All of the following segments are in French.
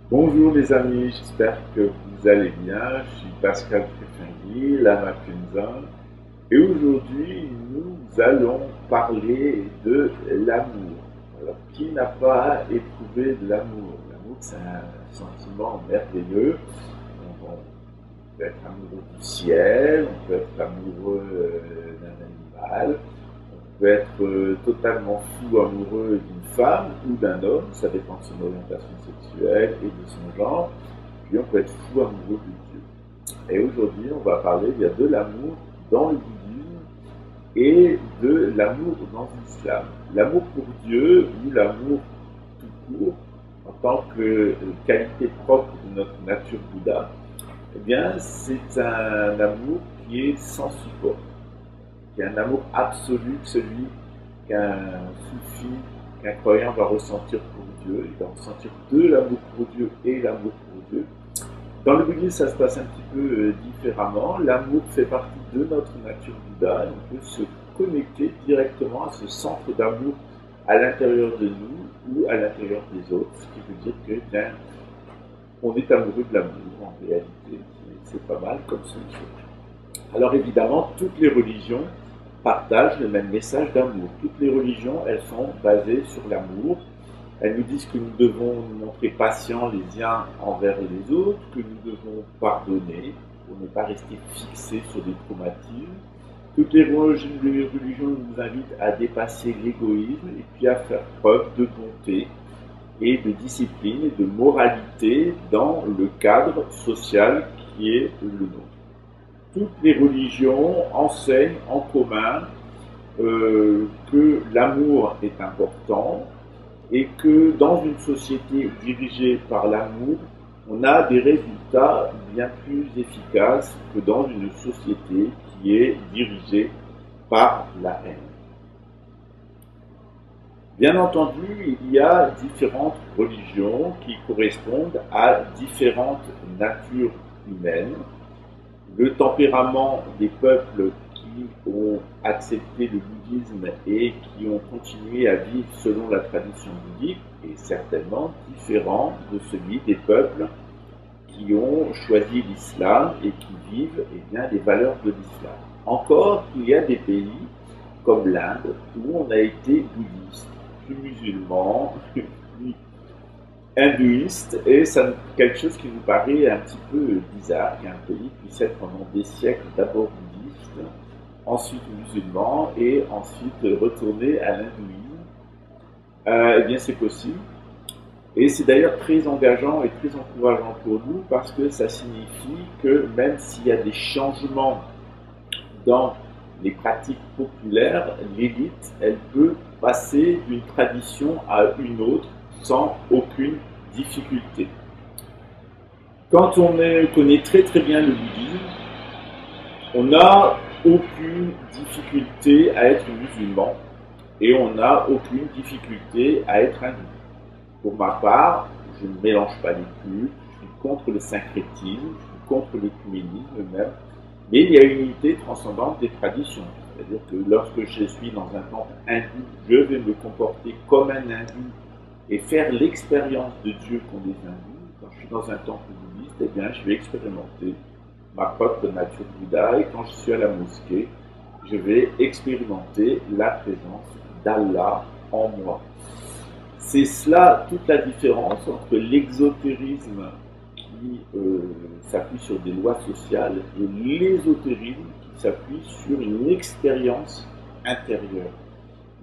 Bonjour les amis, j'espère que vous allez bien. Je suis Pascal Trifingui, Lama Kunzan, et aujourd'hui nous allons parler de l'amour. Alors, qui n'a pas éprouvé de l'amour? L'amour, c'est un sentiment merveilleux. On peut être amoureux du ciel, on peut être amoureux d'un animal, on peut être totalement fou amoureux d'une femme ou d'un homme, ça dépend de son orientation sexuelle et de son genre. Puis on peut être fou amoureux de Dieu. Et aujourd'hui, on va parler de l'amour dans le bouddhisme et de l'amour dans l'islam. L'amour pour Dieu ou l'amour tout court, en tant que qualité propre de notre nature Bouddha, eh bien, c'est un amour qui est sans support, qui est un amour absolu, celui qu'un soufi, qu'un croyant va ressentir pour Dieu. Il va ressentir de l'amour pour Dieu et l'amour pour Dieu. Dans le bouddhisme, ça se passe un petit peu différemment. L'amour fait partie de notre nature Bouddha. On peut se connecter directement à ce centre d'amour à l'intérieur de nous ou à l'intérieur des autres, ce qui veut dire que bien, on est amoureux de l'amour en réalité. C'est pas mal comme solution. Alors évidemment, toutes les religions partagent le même message d'amour. Toutes les religions, elles sont basées sur l'amour. Elles nous disent que nous devons nous montrer patients les uns envers les autres, que nous devons pardonner pour ne pas rester fixés sur des traumatismes. Toutes les religions nous invitent à dépasser l'égoïsme et puis à faire preuve de bonté et de discipline et de moralité dans le cadre social qui est le nôtre. Toutes les religions enseignent en commun que l'amour est important et que dans une société dirigée par l'amour, on a des résultats bien plus efficaces que dans une société qui est dirigée par la haine. Bien entendu, il y a différentes religions qui correspondent à différentes natures humaines. Le tempérament des peuples qui ont accepté le bouddhisme et qui ont continué à vivre selon la tradition bouddhique est certainement différent de celui des peuples qui ont choisi l'islam et qui vivent bien, les valeurs de l'islam. Encore qu'il y a des pays comme l'Inde où on a été bouddhiste, puis musulman, puis hindouiste, et c'est quelque chose qui nous paraît un petit peu bizarre qu'un pays puisse être pendant des siècles d'abord bouddhiste, ensuite musulman, et ensuite retourner à l'hindouisme. Eh bien, c'est possible. Et c'est d'ailleurs très engageant et très encourageant pour nous parce que ça signifie que même s'il y a des changements dans les pratiques populaires, l'élite, elle peut passer d'une tradition à une autre sans aucune difficulté. Quand on connaît très très bien le bouddhisme, on n'a aucune difficulté à être musulman et on n'a aucune difficulté à être hindou. Pour ma part, je ne mélange pas les cultes, je suis contre le syncrétisme, je suis contre l'œcuménisme même, mais il y a une unité transcendante des traditions. C'est-à-dire que lorsque je suis dans un temple hindou, je vais me comporter comme un hindou et faire l'expérience de Dieu qu'ont les hindous. Quand je suis dans un temple bouddhiste, eh bien, je vais expérimenter ma propre nature Bouddha, et quand je suis à la mosquée, je vais expérimenter la présence d'Allah en moi. C'est cela toute la différence entre l'exotérisme qui s'appuie sur des lois sociales et l'ésotérisme qui s'appuie sur une expérience intérieure.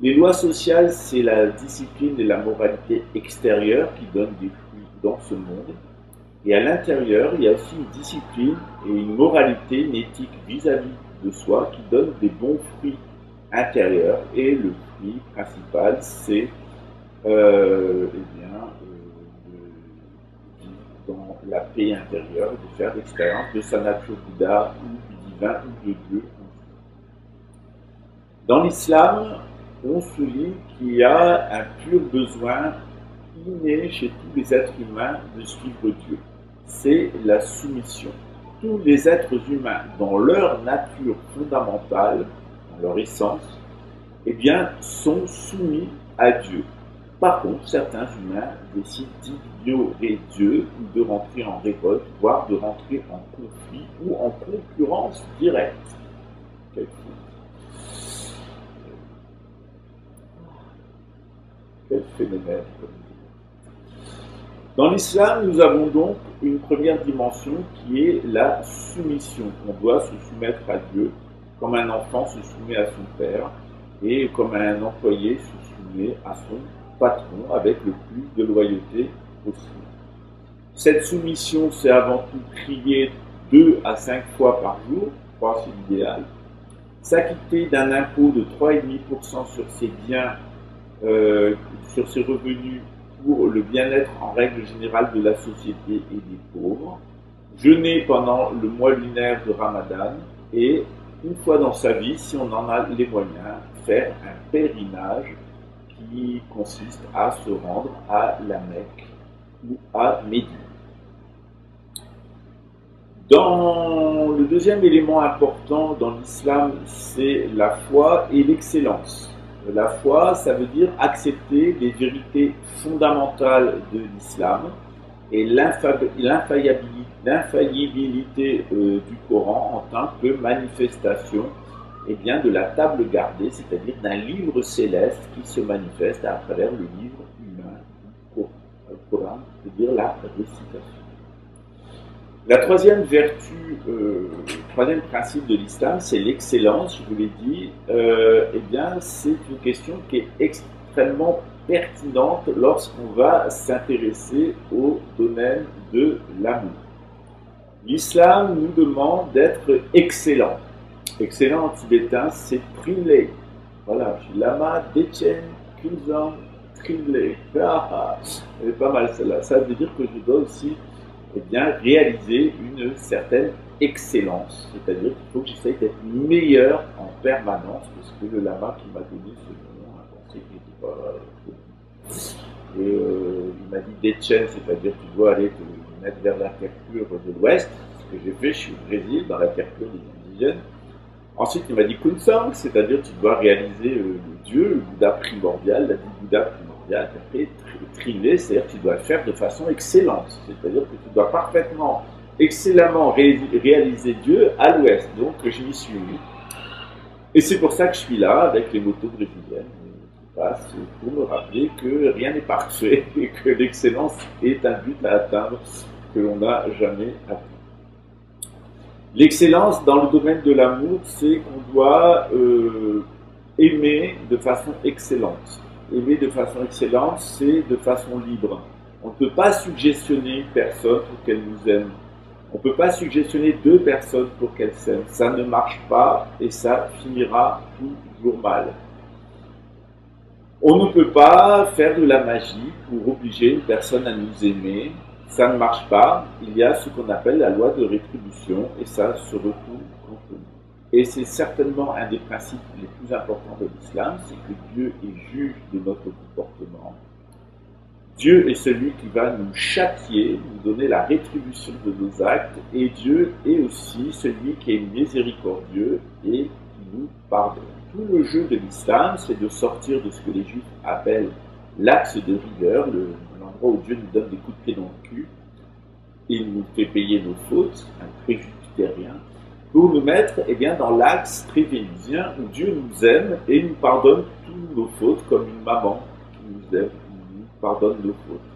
Les lois sociales, c'est la discipline et la moralité extérieure qui donnent des fruits dans ce monde. Et à l'intérieur, il y a aussi une discipline et une moralité, une éthique vis-à-vis de soi qui donne des bons fruits intérieurs. Et le fruit principal, c'est de vivre dans la paix intérieure, de faire l'expérience de sa nature Bouddha ou du divin ou de Dieu. Dans l'islam, on souligne qu'il y a un pur besoin inné chez tous les êtres humains de suivre Dieu. C'est la soumission. Tous les êtres humains, dans leur nature fondamentale, dans leur essence, eh bien, sont soumis à Dieu. Par contre, certains humains décident d'ignorer Dieu ou de rentrer en révolte, voire de rentrer en conflit ou en concurrence directe. Quel phénomène, comme dans l'islam, nous avons donc une première dimension qui est la soumission. On doit se soumettre à Dieu comme un enfant se soumet à son père et comme un employé se soumet à son patron avec le plus de loyauté possible. Cette soumission, c'est avant tout prier 2 à 5 fois par jour, 3 c'est l'idéal, s'acquitter d'un impôt de 3,5% sur ses biens, sur ses revenus pour le bien-être en règle générale de la société et des pauvres, jeûner pendant le mois lunaire de Ramadan et, une fois dans sa vie, si on en a les moyens, faire un pèlerinage qui consiste à se rendre à la Mecque ou à Médine. Dans le deuxième élément important dans l'islam, c'est la foi et l'excellence. La foi, ça veut dire accepter les vérités fondamentales de l'islam et l'infaillibilité du Coran en tant que manifestation de la table gardée, c'est-à-dire d'un livre céleste qui se manifeste à travers le livre humain du Coran. Le Coran veut dire la récitation. La troisième vertu, le troisième principe de l'islam, c'est l'excellence, je vous l'ai dit. C'est une question qui est extrêmement pertinente lorsqu'on va s'intéresser au domaine de l'amour. L'islam nous demande d'être excellent. Excellent en tibétain, c'est trimlé. Voilà, je suis lama, dechen, kunzang, trimlé. Ah, elle est pas mal celle-là. Ça veut dire que je dois aussi réaliser une certaine excellence. C'est-à-dire qu'il faut que j'essaye d'être meilleur en permanence, parce que le lama qui m'a donné ce nom a pensé qu'il n'était pas il m'a dit Dechen, c'est-à-dire que tu dois aller te mettre vers la terre pure de l'Ouest, ce que j'ai fait, je suis au Brésil, dans la terre pure des indigènes. Ensuite, il m'a dit Kunsang, c'est-à-dire que tu dois réaliser le Dieu, le Bouddha primordial, la vie Bouddha primordiale. Après, triné, c'est-à-dire que tu dois le faire de façon excellente. C'est-à-dire que tu dois parfaitement, excellemment réaliser Dieu à l'Ouest. Donc, je m'y suis mis. Et c'est pour ça que je suis là, avec les motos brésiliennes qui passent, pour me rappeler que rien n'est parfait et que l'excellence est un but à atteindre que l'on n'a jamais atteint. L'excellence dans le domaine de l'amour, c'est qu'on doit aimer de façon excellente. Aimer de façon excellente, c'est de façon libre. On ne peut pas suggestionner une personne pour qu'elle nous aime. On ne peut pas suggestionner 2 personnes pour qu'elles s'aiment. Ça ne marche pas et ça finira toujours mal. On ne peut pas faire de la magie pour obliger une personne à nous aimer. Ça ne marche pas. Il y a ce qu'on appelle la loi de rétribution et ça se retourne contre nous. Et c'est certainement un des principes les plus importants de l'islam, c'est que Dieu est juge de notre comportement. Dieu est celui qui va nous châtier, nous donner la rétribution de nos actes, et Dieu est aussi celui qui est miséricordieux et qui nous pardonne. Tout le jeu de l'islam, c'est de sortir de ce que les Juifs appellent l'axe de rigueur, l'endroit où Dieu nous donne des coups de pied dans le cul, et il nous fait payer nos fautes, un trait jupitérien, pour nous mettre dans l'axe très vénusien où Dieu nous aime et nous pardonne toutes nos fautes comme une maman qui nous aime, nous pardonne nos fautes.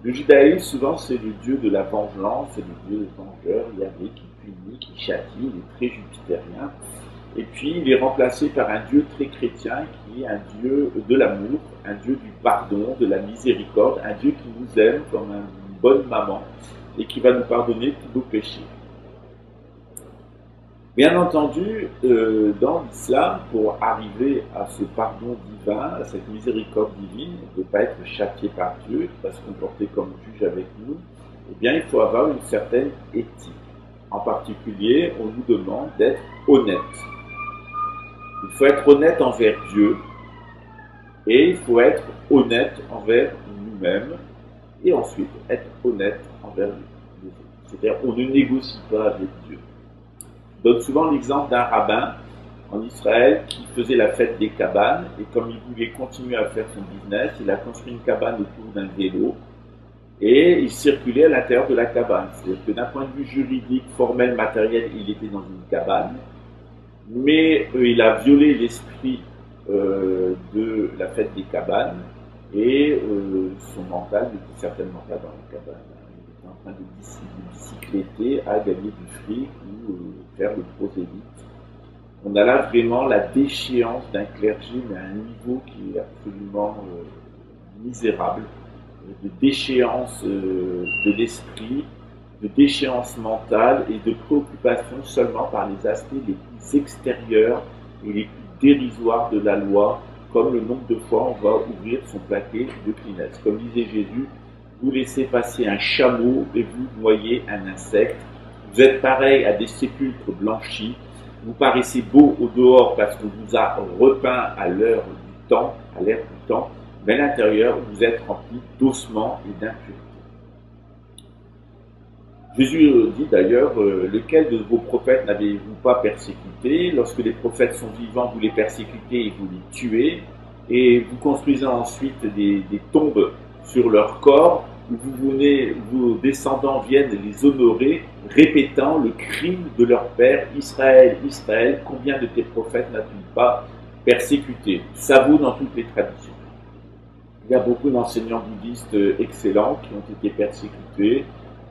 Le judaïsme, souvent, c'est le dieu de la vengeance, c'est le dieu vengeur, Yahvé, qui punit, qui châtie, il est très jupitérien. Et puis, il est remplacé par un dieu très chrétien qui est un dieu de l'amour, un dieu du pardon, de la miséricorde, un dieu qui nous aime comme une bonne maman et qui va nous pardonner tous nos péchés. Bien entendu, dans l'islam, pour arriver à ce pardon divin, à cette miséricorde divine, on ne peut pas être châtié par Dieu, il ne peut pas se comporter comme juge avec nous, il faut avoir une certaine éthique. En particulier, on nous demande d'être honnête. Il faut être honnête envers Dieu et il faut être honnête envers nous-mêmes et ensuite être honnête envers les autres. C'est-à-dire, on ne négocie pas avec Dieu. Je donne souvent l'exemple d'un rabbin. en Israël qui faisait la fête des cabanes, et comme il voulait continuer à faire son business, il a construit une cabane autour d'un vélo, et il circulait à l'intérieur de la cabane. C'est-à-dire que d'un point de vue juridique, formel, matériel, il était dans une cabane, mais il a violé l'esprit de la fête des cabanes, et son mental n'était certainement pas dans la cabane. Il était en train de bicycletter à gagner du fric ou faire le prosélyte. On a là vraiment la déchéance d'un clergé, mais à un niveau qui est absolument misérable, de déchéance de l'esprit, de déchéance mentale et de préoccupation seulement par les aspects les plus extérieurs et les plus dérisoires de la loi, comme le nombre de fois on va ouvrir son paquet de Kleenex. Comme disait Jésus, vous laissez passer un chameau et vous noyez un insecte. Vous êtes pareil à des sépulcres blanchis. Vous paraissez beau au dehors parce qu'on vous a repeint à l'heure du temps, à l'ère du temps, mais à l'intérieur, vous êtes rempli d'ossements et d'impuretés. Jésus dit d'ailleurs, lequel de vos prophètes n'avez-vous pas persécuté? Lorsque les prophètes sont vivants, vous les persécutez et vous les tuez, et vous construisez ensuite des tombes sur leur corps, où vos descendants viennent les honorer, répétant le crime de leur père, Israël, Israël, combien de tes prophètes n'as-tu pas persécuté? Ça vaut dans toutes les traditions. Il y a beaucoup d'enseignants bouddhistes excellents qui ont été persécutés.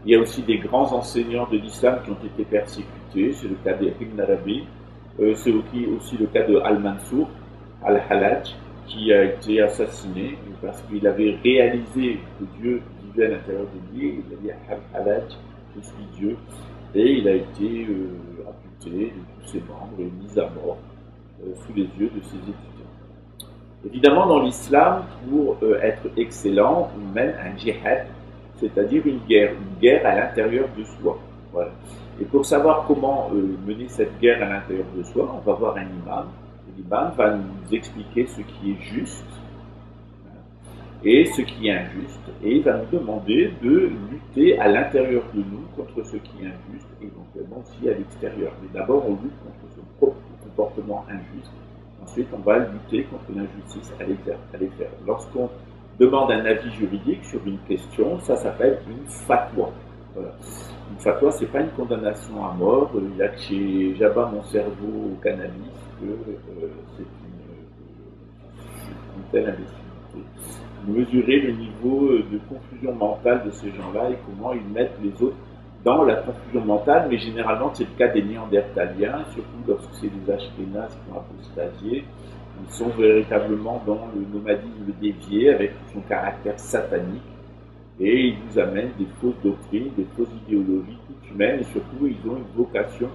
Il y a aussi des grands enseignants de l'islam qui ont été persécutés. C'est le cas d'Ibn Arabi. C'est aussi le cas de Al-Mansour, Al-Halaj, qui a été assassiné parce qu'il avait réalisé que Dieu vivait à l'intérieur de lui. Il a dit Al-Halaj, je suis Dieu. Et il a été amputé de tous ses membres et mis à mort sous les yeux de ses étudiants. Évidemment, dans l'islam, pour être excellent, on mène un djihad, c'est-à-dire une guerre à l'intérieur de soi. Voilà. Et pour savoir comment mener cette guerre à l'intérieur de soi, on va voir un imam. L'imam va nous expliquer ce qui est juste et ce qui est injuste, et il va nous demander de lutter à l'intérieur de nous contre ce qui est injuste, et éventuellement aussi à l'extérieur. Mais d'abord, on lutte contre son propre comportement injuste. Ensuite, on va lutter contre l'injustice à l'extérieur. Lorsqu'on demande un avis juridique sur une question, ça s'appelle une fatwa. Voilà. Une fatwa, c'est pas une condamnation à mort. Il y a que chez J'abat mon cerveau au cannabis que c'est une telle imbécilité. Mesurer le niveau de confusion mentale de ces gens-là et comment ils mettent les autres dans la confusion mentale, mais généralement c'est le cas des Néandertaliens, surtout lorsque c'est des Ashkénazes qui ont apostasié. Ils sont véritablement dans le nomadisme dévié avec son caractère satanique, et ils nous amènent des fausses doctrines, des fausses idéologies toutes humaines, et surtout ils ont une vocation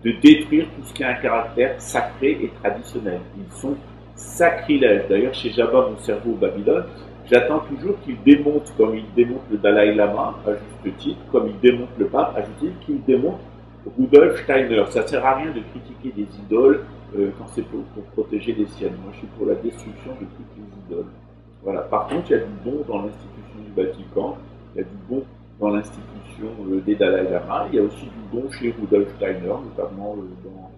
de détruire tout ce qui a un caractère sacré et traditionnel. Ils sont sacrilèges. D'ailleurs, chez J'abat mon cerveau au Babylone, j'attends toujours qu'il démonte, comme il démonte le Dalai Lama, à juste titre, comme il démonte le pape, à juste titre, qu'il démonte Rudolf Steiner. Ça ne sert à rien de critiquer des idoles quand c'est pour protéger les siennes. Moi, je suis pour la destruction de toutes les idoles. Voilà. Par contre, il y a du bon dans l'institution du Vatican, il y a du bon dans l'institution des Dalai Lama, il y a aussi du bon chez Rudolf Steiner, notamment dans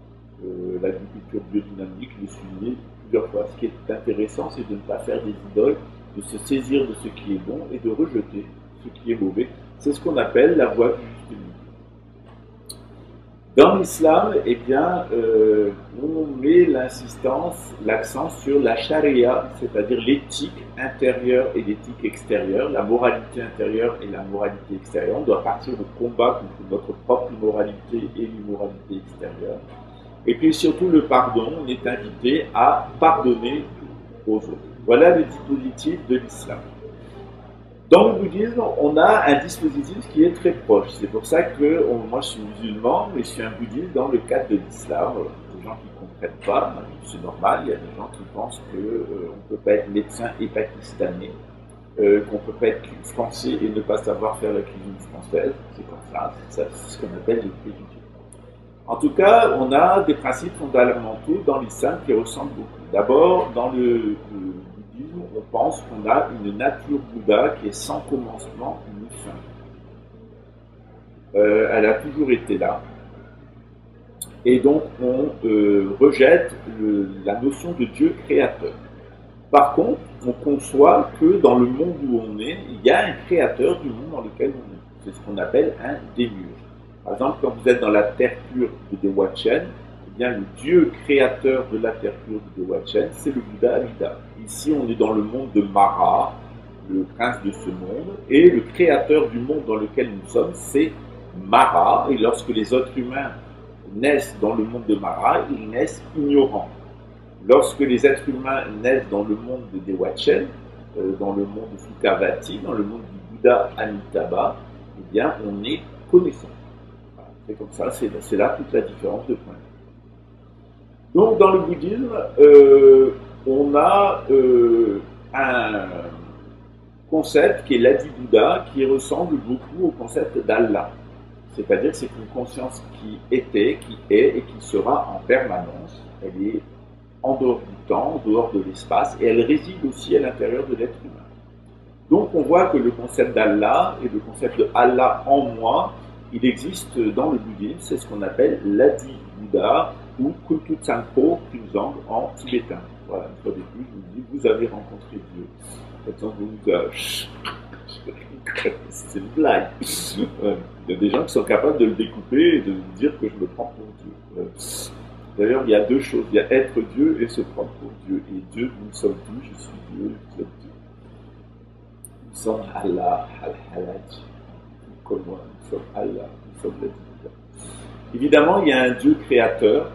l'agriculture biodynamique, je l'ai souligné plusieurs fois. Ce qui est intéressant, c'est de ne pas faire des idoles, de se saisir de ce qui est bon et de rejeter ce qui est mauvais. C'est ce qu'on appelle la voie du juste milieu. Dans l'islam, eh bien, on met l'accent sur la charia, c'est-à-dire l'éthique intérieure et l'éthique extérieure, la moralité intérieure et la moralité extérieure. On doit partir au combat contre notre propre immoralité et l'immoralité extérieure. Et puis surtout le pardon, on est invité à pardonner aux autres. Voilà le dispositif de l'islam. Dans le bouddhisme, on a un dispositif qui est très proche. C'est pour ça que moi je suis musulman, mais je suis un bouddhiste dans le cadre de l'islam. Des gens qui ne comprennent pas, c'est normal, il y a des gens qui pensent qu'on ne peut pas être médecin et pakistanais, qu'on ne peut pas être français et ne pas savoir faire la cuisine française. C'est comme ça, c'est ce qu'on appelle les préjugés. En tout cas, on a des principes fondamentaux dans l'islam qui ressemblent beaucoup. D'abord, dans le bouddhisme, on pense qu'on a une nature Bouddha qui est sans commencement ni fin. Elle a toujours été là. Et donc on rejette la notion de Dieu créateur. Par contre, on conçoit que dans le monde où on est, il y a un créateur du monde dans lequel on est. C'est ce qu'on appelle un démiurge. Par exemple, quand vous êtes dans la terre pure de Dewachen, eh bien, le Dieu créateur de la terre pure de Dewachen, c'est le Bouddha Amida. Ici, on est dans le monde de Mara, le prince de ce monde, et le créateur du monde dans lequel nous sommes, c'est Mara. Et lorsque les êtres humains naissent dans le monde de Mara, ils naissent ignorants. Lorsque les êtres humains naissent dans le monde de Dewachen, dans le monde de Sukhavati, dans le monde du Bouddha Amitabha, eh bien, on est connaissant. Voilà, c'est comme ça, c'est là toute la différence de point de vue. Donc, dans le bouddhisme, on a un concept qui est l'Adi-Bouddha, qui ressemble beaucoup au concept d'Allah. C'est-à-dire que c'est une conscience qui était, qui est et qui sera en permanence. Elle est en dehors du temps, en dehors de l'espace, et elle réside aussi à l'intérieur de l'être humain. Donc on voit que le concept d'Allah et le concept de Allah en moi, il existe dans le bouddhisme, c'est ce qu'on appelle l'Adi-Bouddha ou Kultutsanpo Kunzang en tibétain. Voilà, une fois de plus, je vous dis, vous avez rencontré Dieu. C'est une blague. Il y a des gens qui sont capables de le découper et de dire que je me prends pour Dieu. D'ailleurs, il y a deux choses, il y a être Dieu et se prendre pour Dieu. Et Dieu, nous sommes tous, je suis Dieu, vous êtes Dieu. Nous sommes Allah, Al-Halaj. Comme moi, nous sommes Allah, nous sommes la divinité. Évidemment, il y a un Dieu créateur.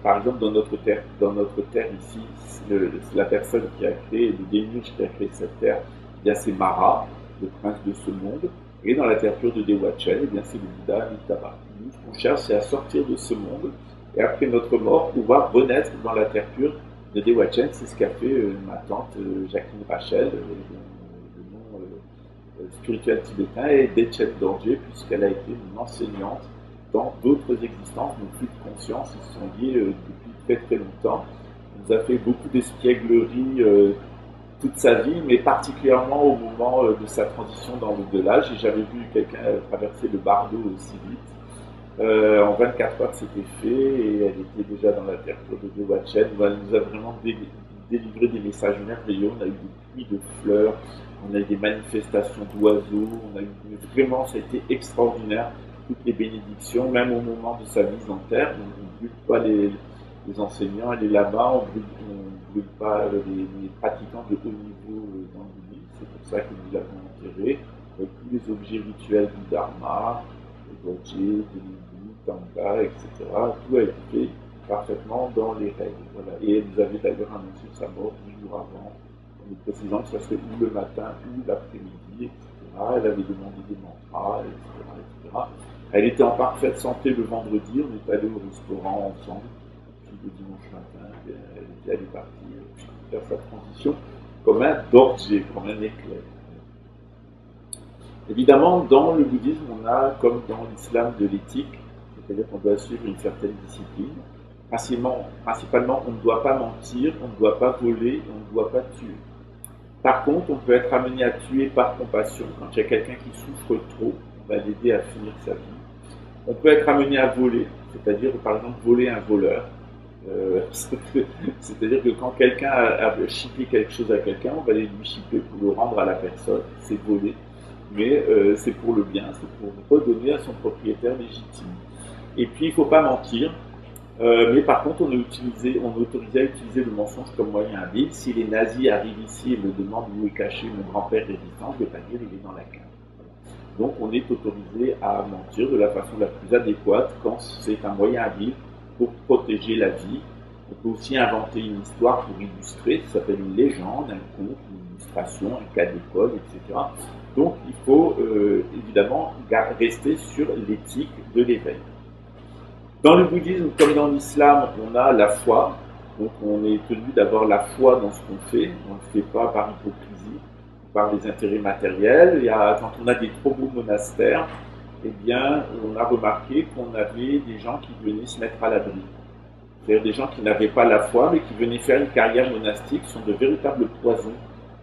Par exemple, dans notre terre ici, c'est la personne qui a créé, le démiurge qui a créé cette terre, eh bien c'est Mara, le prince de ce monde. Et dans la terre pure de Dewachen, eh bien c'est le Bouddha Amitabha. Nous, ce qu'on cherche, c'est à sortir de ce monde. Et après notre mort, pouvoir renaître dans la terre pure de Dewachen. C'est ce qu'a fait ma tante Jacqueline Rachel, le nom spirituel tibétain, et Dechen Dorje, puisqu'elle a été une enseignante dans d'autres existences, donc plus de conscience, ils se sont liés depuis très très longtemps. Elle nous a fait beaucoup d'espiègleries toute sa vie, mais particulièrement au moment de sa transition dans l'au-delà. J'ai jamais vu quelqu'un traverser le bardeau aussi vite. En 24 heures, c'était fait et elle était déjà dans la terre de Dewachen. Elle nous a vraiment délivré des messages merveilleux. On a eu des pluies de fleurs, on a eu des manifestations d'oiseaux, on a eu vraiment, ça a été extraordinaire. Toutes les bénédictions, même au moment de sa mise en terre. On ne brûle pas les enseignants, elle est là-bas, on ne brûle pas les pratiquants de haut niveau dans le lit. C'est pour ça que nous l'avons enterré. Avec tous les objets rituels du Dharma, les Dorje, des Nibu, Tanga, etc. Tout a été fait parfaitement dans les règles. Voilà. Et elle nous avait d'ailleurs annoncé sa mort 10 jours avant, en nous précisant que ça serait ou le matin ou l'après-midi, etc. Elle avait demandé des mantras, etc. Elle était en parfaite santé le vendredi, on est allé au restaurant ensemble, puis le dimanche matin, elle est partie faire sa transition comme un dorje, comme un éclair. Évidemment, dans le bouddhisme, on a, comme dans l'islam, de l'éthique, c'est-à-dire qu'on doit suivre une certaine discipline. Principalement, on ne doit pas mentir, on ne doit pas voler, on ne doit pas tuer. Par contre, on peut être amené à tuer par compassion. Quand il y a quelqu'un qui souffre trop, on va l'aider à finir sa vie. On peut être amené à voler, c'est-à-dire par exemple voler un voleur. C'est-à-dire que quand quelqu'un a chippé quelque chose à quelqu'un, on va aller lui chipper pour le rendre à la personne, c'est voler. Mais c'est pour le bien, c'est pour redonner à son propriétaire légitime. Et puis il ne faut pas mentir, mais par contre on est autorisé à utiliser le mensonge comme moyen habile. Si les nazis arrivent ici et me demandent où est caché mon grand-père résistant, je ne vais pas dire il est dans la cave. Donc on est autorisé à mentir de la façon la plus adéquate quand c'est un moyen habile pour protéger la vie. On peut aussi inventer une histoire pour illustrer, ça s'appelle une légende, un conte, une illustration, un cas d'école, etc. Donc il faut évidemment rester sur l'éthique de l'éveil. Dans le bouddhisme, comme dans l'islam, on a la foi. Donc on est tenu d'avoir la foi dans ce qu'on fait. On ne le fait pas par hypocrisie, par des intérêts matériels. Quand on a des trop beaux monastères, eh bien, on a remarqué qu'on avait des gens qui venaient se mettre à l'abri. C'est-à-dire des gens qui n'avaient pas la foi, mais qui venaient faire une carrière monastique, sont de véritables poisons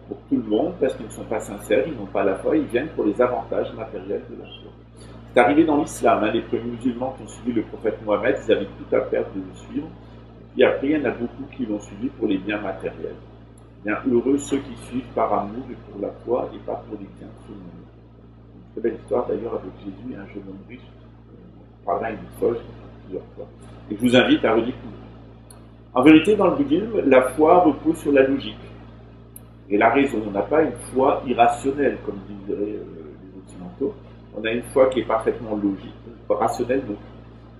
pour tout le monde, parce qu'ils ne sont pas sincères, ils n'ont pas la foi, ils viennent pour les avantages matériels de la foi. C'est arrivé dans l'islam, hein, les premiers musulmans qui ont suivi le prophète Mohammed, ils avaient tout à perdre de le suivre. Et après, il y en a beaucoup qui l'ont suivi pour les biens matériels. Bien heureux ceux qui suivent par amour et pour la foi et pas pour les biens féminins. Une très belle histoire d'ailleurs avec Jésus et un jeune homme riche. On parlera une fois, plusieurs fois. Et je vous invite à redécouvrir. En vérité, dans le bouddhisme, la foi repose sur la logique et la raison. On n'a pas une foi irrationnelle, comme diraient les occidentaux. On a une foi qui est parfaitement logique, rationnelle, donc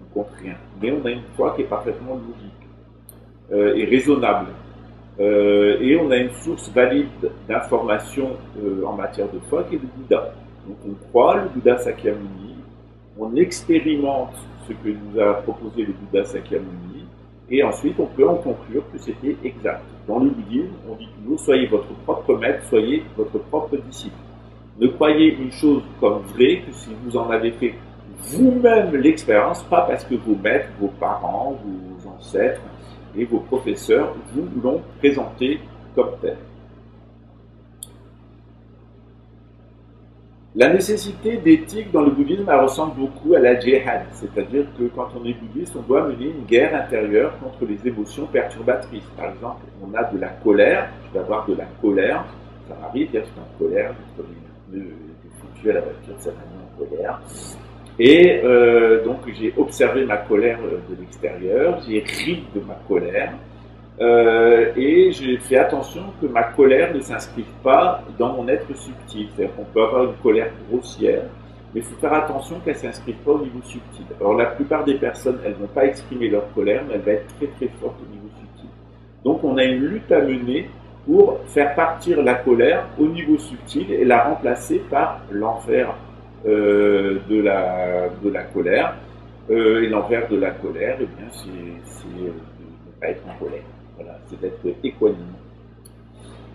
on ne compte rien. Mais on a une foi qui est parfaitement logique et raisonnable. Et on a une source valide d'information en matière de foi qui est le Bouddha. Donc on croit le Bouddha Sakyamuni, on expérimente ce que nous a proposé le Bouddha Sakyamuni, et ensuite on peut en conclure que c'était exact. Dans le bouddhisme, on dit toujours soyez votre propre maître, soyez votre propre disciple. Ne croyez une chose comme vraie que si vous en avez fait vous-même l'expérience, pas parce que vos maîtres, vos parents, vos ancêtres et vos professeurs vous l'ont présenté comme tel. La nécessité d'éthique dans le bouddhisme elle ressemble beaucoup à la djihad, c'est-à-dire que quand on est bouddhiste, on doit mener une guerre intérieure contre les émotions perturbatrices. Par exemple, on a de la colère, je vais avoir de la colère, ça m'arrive, je suis en colère, je suis foutu à la voiture, ça m'a mis en colère. Et donc j'ai observé ma colère de l'extérieur, j'ai ri de ma colère, et j'ai fait attention que ma colère ne s'inscrive pas dans mon être subtil. C'est-à-dire qu'on peut avoir une colère grossière, mais il faut faire attention qu'elle ne s'inscrive pas au niveau subtil. Alors la plupart des personnes, elles ne vont pas exprimer leur colère, mais elle va être très très forte au niveau subtil. Donc on a une lutte à mener pour faire partir la colère au niveau subtil et la remplacer par l'envers de la colère. Et l'envers de la colère, eh bien, c'est de ne pas être en colère. Voilà, c'est d'être équanime.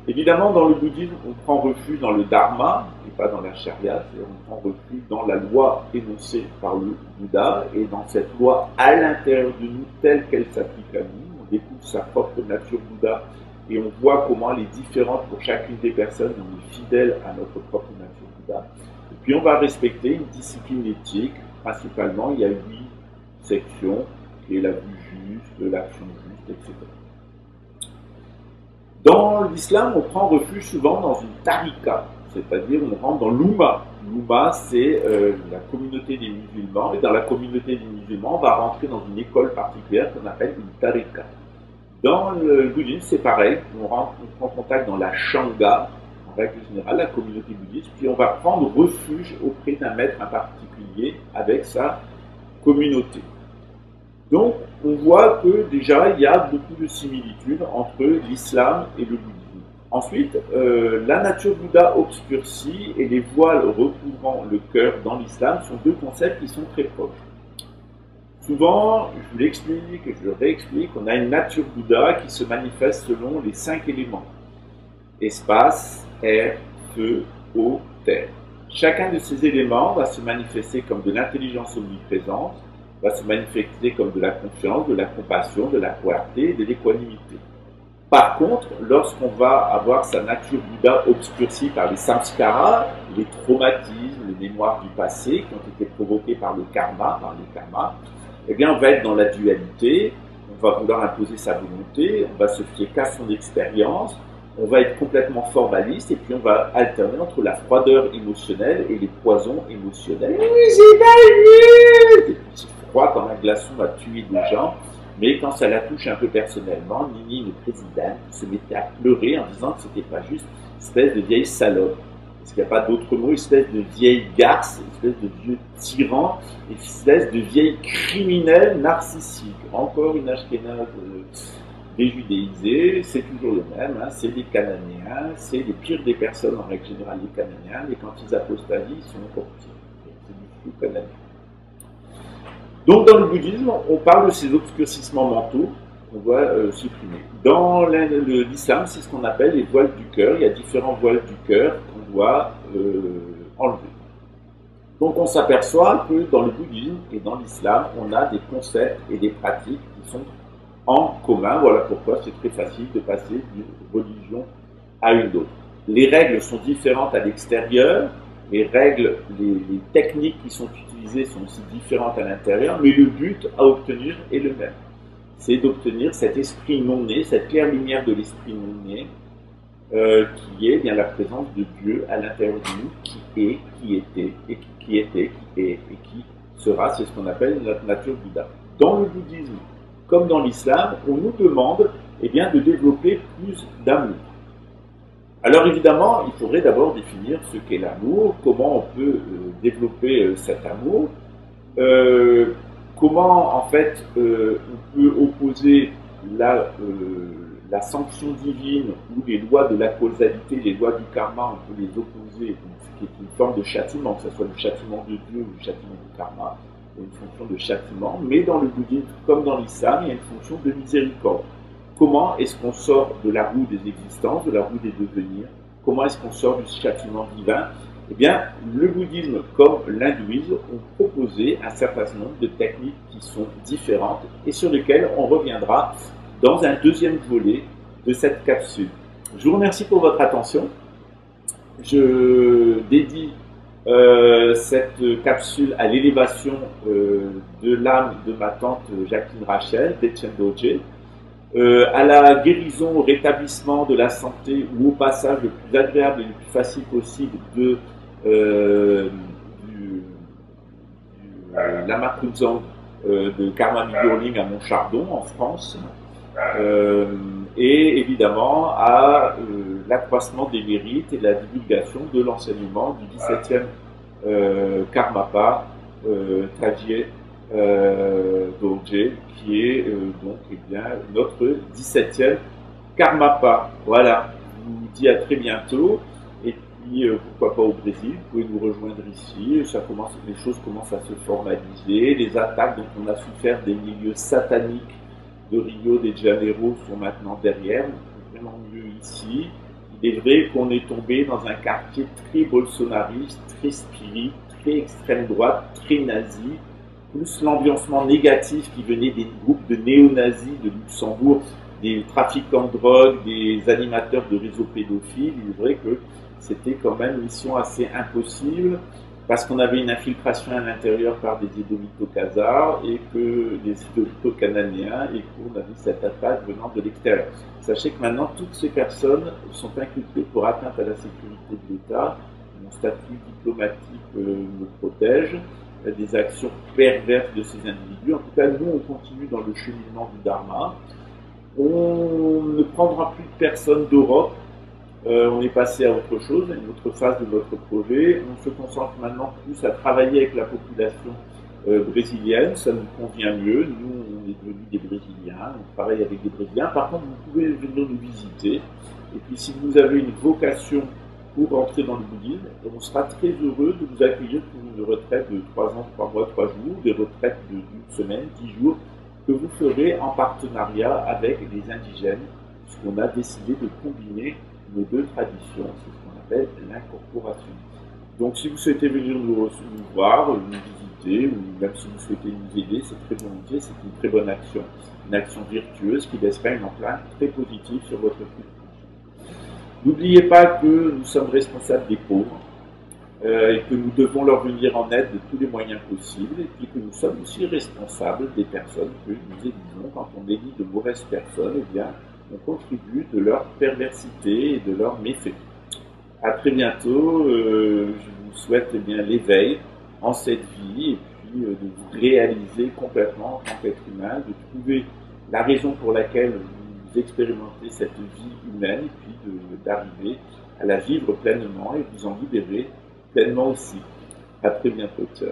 Évidemment, dans le bouddhisme, on prend refuge dans le dharma et pas dans la charia, c'est-à-dire on prend refuge dans la loi énoncée par le Bouddha et dans cette loi à l'intérieur de nous telle qu'elle s'applique à nous. On découvre sa propre nature Bouddha et on voit comment elle est différente pour chacune des personnes. On est fidèle à notre propre nature Bouddha. Et puis on va respecter une discipline éthique. Principalement, il y a 8 sections qui est la vue juste, l'action juste, etc. Dans l'islam, on prend refuge souvent dans une tarika, c'est-à-dire on rentre dans l'Oumma. L'Oumma, c'est la communauté des musulmans, et dans la communauté des musulmans, on va rentrer dans une école particulière qu'on appelle une tarika. Dans le bouddhisme, c'est pareil, on prend contact dans la Shanga, en règle générale, la communauté bouddhiste, puis on va prendre refuge auprès d'un maître en particulier avec sa communauté. Donc, on voit que déjà, il y a beaucoup de similitudes entre l'islam et le bouddhisme. Ensuite, la nature Bouddha obscurcie et les voiles recouvrant le cœur dans l'islam sont deux concepts qui sont très proches. Souvent, je vous l'explique et je le réexplique, on a une nature Bouddha qui se manifeste selon les 5 éléments. Espace, air, feu, eau, terre. Chacun de ces éléments va se manifester comme de l'intelligence omniprésente, va se manifester comme de la confiance, de la compassion, de la clarté et de l'équanimité. Par contre, lorsqu'on va avoir sa nature Bouddha obscurcie par les samskaras, les traumatismes, les mémoires du passé qui ont été provoqués par le karma, eh bien on va être dans la dualité, on va vouloir imposer sa volonté, on va se fier qu'à son expérience, on va être complètement formaliste et puis on va alterner entre la froideur émotionnelle et les poisons émotionnels. C'est froid comme un glaçon va tuer des gens, mais quand ça la touche un peu personnellement, Nini, le président, se mettait à pleurer en disant que c'était pas juste, espèce de vieille salope. Parce qu'il n'y a pas d'autre mot, espèce de vieille garce, espèce de vieux tyran, espèce de vieille criminelle narcissique. Encore une ashkénaze déjudéisée, c'est toujours le même, hein, c'est des Cananéens, c'est les pires des personnes en règle générale, les Cananéens, mais quand ils apostasient, ils sont encore pires. C'est du flou cananien. Donc dans le bouddhisme, on parle de ces obscurcissements mentaux qu'on doit supprimer. Dans l'islam, c'est ce qu'on appelle les voiles du cœur. Il y a différents voiles du cœur qu'on doit enlever. Donc on s'aperçoit que dans le bouddhisme et dans l'islam, on a des concepts et des pratiques qui sont en commun. Voilà pourquoi c'est très facile de passer d'une religion à une autre. Les règles sont différentes à l'extérieur, les règles, les techniques qui sont utilisées sont aussi différentes à l'intérieur, mais le but à obtenir est le même. C'est d'obtenir cet esprit non né, cette claire lumière de l'esprit non né, qui est bien la présence de Dieu à l'intérieur de nous, qui est, qui était, et qui était, qui est, et qui sera, c'est ce qu'on appelle notre nature Bouddha. Dans le bouddhisme, comme dans l'islam, on nous demande bien, de développer plus d'amour. Alors évidemment, il faudrait d'abord définir ce qu'est l'amour, comment on peut développer cet amour, comment en fait on peut opposer la sanction divine ou les lois de la causalité, les lois du karma, on peut les opposer, ce qui est une forme de châtiment, que ce soit le châtiment de Dieu ou le châtiment du karma, il y a une fonction de châtiment, mais dans le bouddhisme comme dans l'islam, il y a une fonction de miséricorde. Comment est-ce qu'on sort de la roue des existences, de la roue des devenirs? Comment est-ce qu'on sort du châtiment divin? Eh bien, le bouddhisme comme l'hindouisme ont proposé un certain nombre de techniques qui sont différentes et sur lesquelles on reviendra dans un deuxième volet de cette capsule. Je vous remercie pour votre attention. Je dédie cette capsule à l'élévation de l'âme de ma tante Jacqueline Rachel, d'Etienne Dodge, à la guérison, au rétablissement de la santé ou au passage le plus agréable et le plus facile possible de Lama Kunzang de Karma Migurling à Montchardon en France, et évidemment à l'accroissement des mérites et la divulgation de l'enseignement du 17e Karmapa Tadje Dorje, qui est donc bien notre 17e Karmapa. Voilà, je vous dis à très bientôt, et puis pourquoi pas au Brésil, vous pouvez nous rejoindre ici, les choses commencent à se formaliser, les attaques dont on a souffert des milieux sataniques de Rio de Janeiro sont maintenant derrière, on est vraiment mieux ici. Il est vrai qu'on est tombé dans un quartier très bolsonariste, très spirit, très extrême droite, très nazi, plus l'ambiancement négatif qui venait des groupes de néo-nazis de Luxembourg, des trafiquants de drogue, des animateurs de réseaux pédophiles. Il est vrai que c'était quand même une mission assez impossible parce qu'on avait une infiltration à l'intérieur par des Édomito-Khazars et que des Édomito-Cananéens et qu'on avait cette attaque venant de l'extérieur. Sachez que maintenant, toutes ces personnes sont inculpées pour atteinte à la sécurité de l'État. Mon statut diplomatique me protège des actions perverses de ces individus. En tout cas, nous, on continue dans le cheminement du Dharma. On ne prendra plus de personnes d'Europe. On est passé à autre chose, à une autre phase de notre projet. On se concentre maintenant plus à travailler avec la population brésilienne. Ça nous convient mieux. Nous, on est devenus des Brésiliens. On travaille avec des Brésiliens. Par contre, vous pouvez venir nous visiter. Et puis, si vous avez une vocation pour entrer dans le bouddhisme, on sera très heureux de vous accueillir pour une retraite de 3 ans, 3 mois, 3 jours, des retraites d'une semaine, 10 jours, que vous ferez en partenariat avec les indigènes, puisqu'on a décidé de combiner nos deux traditions, c'est ce qu'on appelle l'incorporation. Donc si vous souhaitez venir nous voir, nous visiter, ou même si vous souhaitez nous aider, c'est très volontiers, c'est une très bonne action, une action virtueuse qui laissera une empreinte très positive sur votre culture. N'oubliez pas que nous sommes responsables des pauvres et que nous devons leur venir en aide de tous les moyens possibles, et puis que nous sommes aussi responsables des personnes que nous élisons. Quand on élit de mauvaises personnes, eh bien, on contribue de leur perversité et de leurs méfaits. À très bientôt, je vous souhaite eh bien l'éveil en cette vie, et puis de vous réaliser complètement en tant qu'être humain, de trouver la raison pour laquelle vous expérimentez cette vie humaine, et puis d'arriver à la vivre pleinement et vous en libérer pleinement aussi. À très bientôt. Ciao.